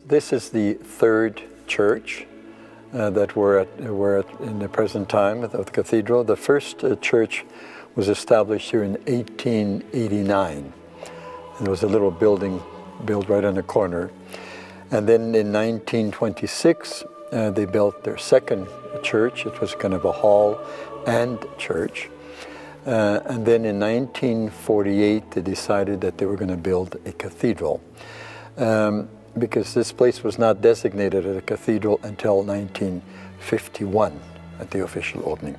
This is the third church that we're at in the present time of the cathedral. The first church was established here in 1889. And there was a little building built right on the corner. And then in 1926, they built their second church. It was kind of a hall and church. And then in 1948, they decided that they were going to build a cathedral. Because this place was not designated as a cathedral until 1951 at the official opening.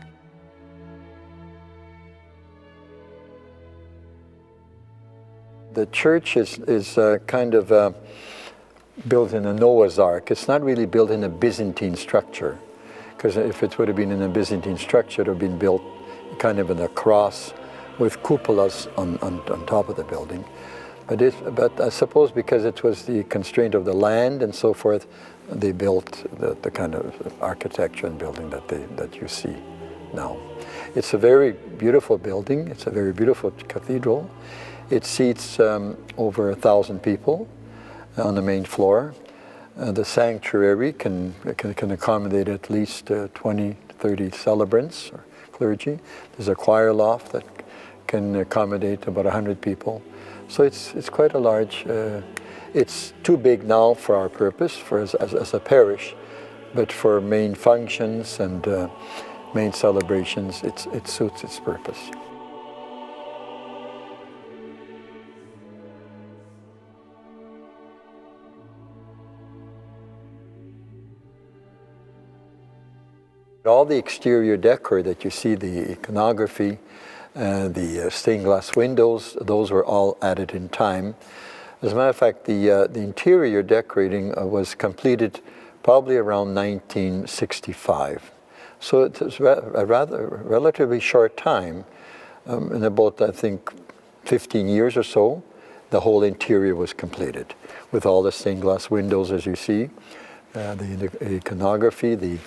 The church is kind of built in a Noah's Ark. It's not really built in a Byzantine structure, because if it would have been in a Byzantine structure, it would have been built kind of in a cross with cupolas on top of the building. But I suppose because it was the constraint of the land and so forth, they built the kind of architecture and building that you see now. It's a very beautiful building. It's a very beautiful cathedral. It seats over 1,000 people on the main floor. The sanctuary can accommodate at least 20 to 30 celebrants or clergy. There's a choir loft that can accommodate about 100 people. So it's quite a large, it's too big now for our purpose, as a parish, but for main functions and main celebrations, it suits its purpose. All the exterior decor that you see, the iconography, the stained glass windows, those were all added in time. As a matter of fact, the interior decorating was completed probably around 1965. So it was a relatively short time. In about, I think, 15 years or so, the whole interior was completed with all the stained glass windows, as you see, the iconography, the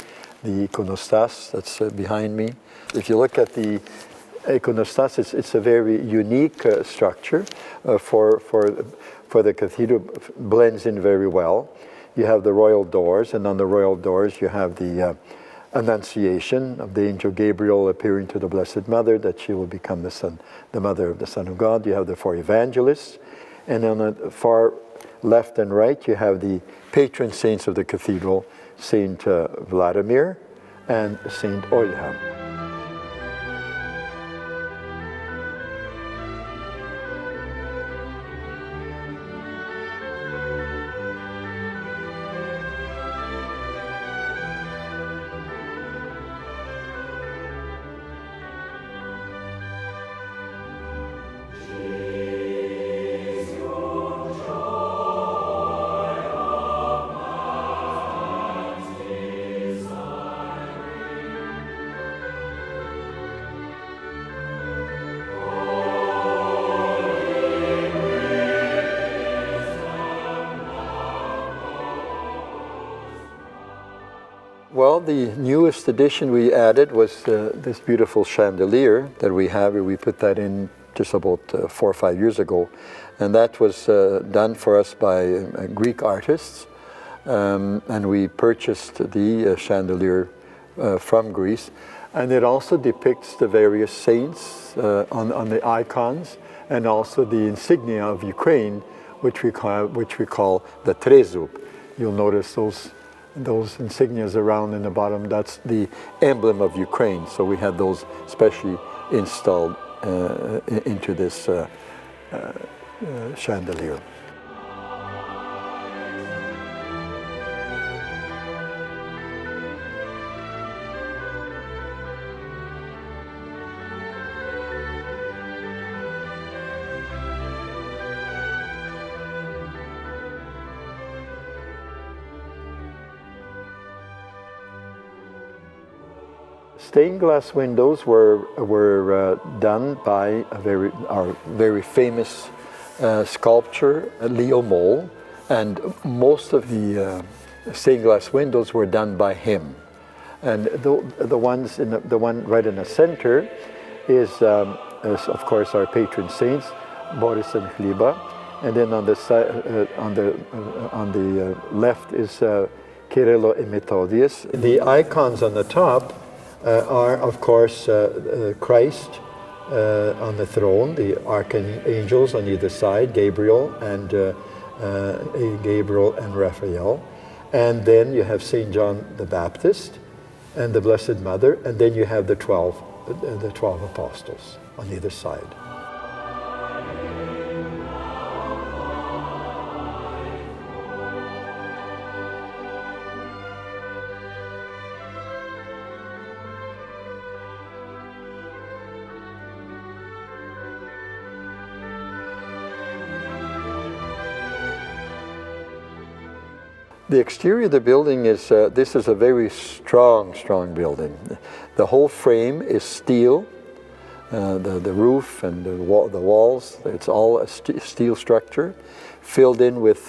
iconostas that's behind me. If you look at the iconostas, it's a very unique structure for the cathedral. Blends in very well. You have the royal doors, and on the royal doors you have the Annunciation of the angel Gabriel appearing to the Blessed Mother, that she will become the mother of the Son of God. You have the four evangelists, and on the far left and right you have the patron saints of the cathedral, Saint Vladimir and Saint Olga. Well, the newest addition we added was this beautiful chandelier that we have. We put that in just about 4 or 5 years ago, and that was done for us by Greek artists, and we purchased the chandelier from Greece, and it also depicts the various saints on the icons, and also the insignia of Ukraine, which we call the trezub. You'll notice those insignias around in the bottom, that's the emblem of Ukraine. So we had those specially installed into this chandelier. Stained glass windows were done by our very famous sculptor, Leo Moll, and most of the stained glass windows were done by him. And the one right in the center is of course our patron saints, Boris and Hliba, and then on the side, on the left is Kyrillo and Methodius. The icons on the top are of course Christ on the throne, the archangels on either side, Gabriel and Raphael, and then you have Saint John the Baptist and the Blessed Mother, and then you have the 12 apostles on either side. The exterior of the building is, this is a very strong building. The whole frame is steel, the roof and the walls, it's all a steel structure, filled in with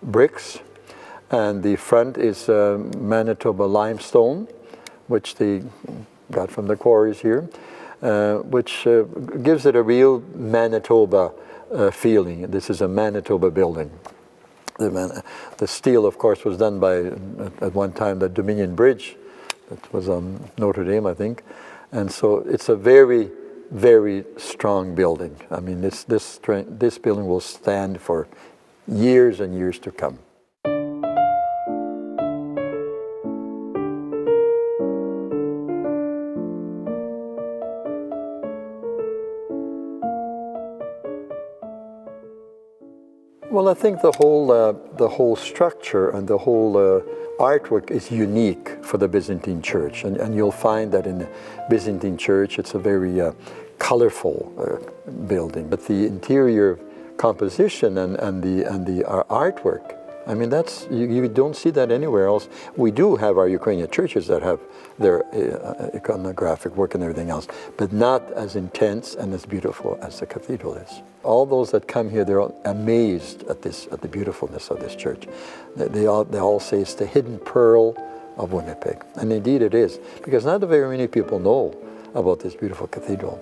bricks. And the front is Manitoba limestone, which they got from the quarries here, which gives it a real Manitoba feeling. This is a Manitoba building. The steel, of course, was done by, at one time, the Dominion Bridge. That was on Notre Dame, I think. And so it's a very, very strong building. I mean, this building will stand for years and years to come. Well, I think the whole structure and the whole artwork is unique for the Byzantine Church, and you'll find that in the Byzantine Church it's a very colorful building. But the interior composition and the artwork, I mean, that's you don't see that anywhere else. We do have our Ukrainian churches that have their iconographic work and everything else, but not as intense and as beautiful as the cathedral is. All those that come here, they're amazed at the beautifulness of this church. They all say it's the hidden pearl of Winnipeg, and indeed it is, because not very many people know about this beautiful cathedral.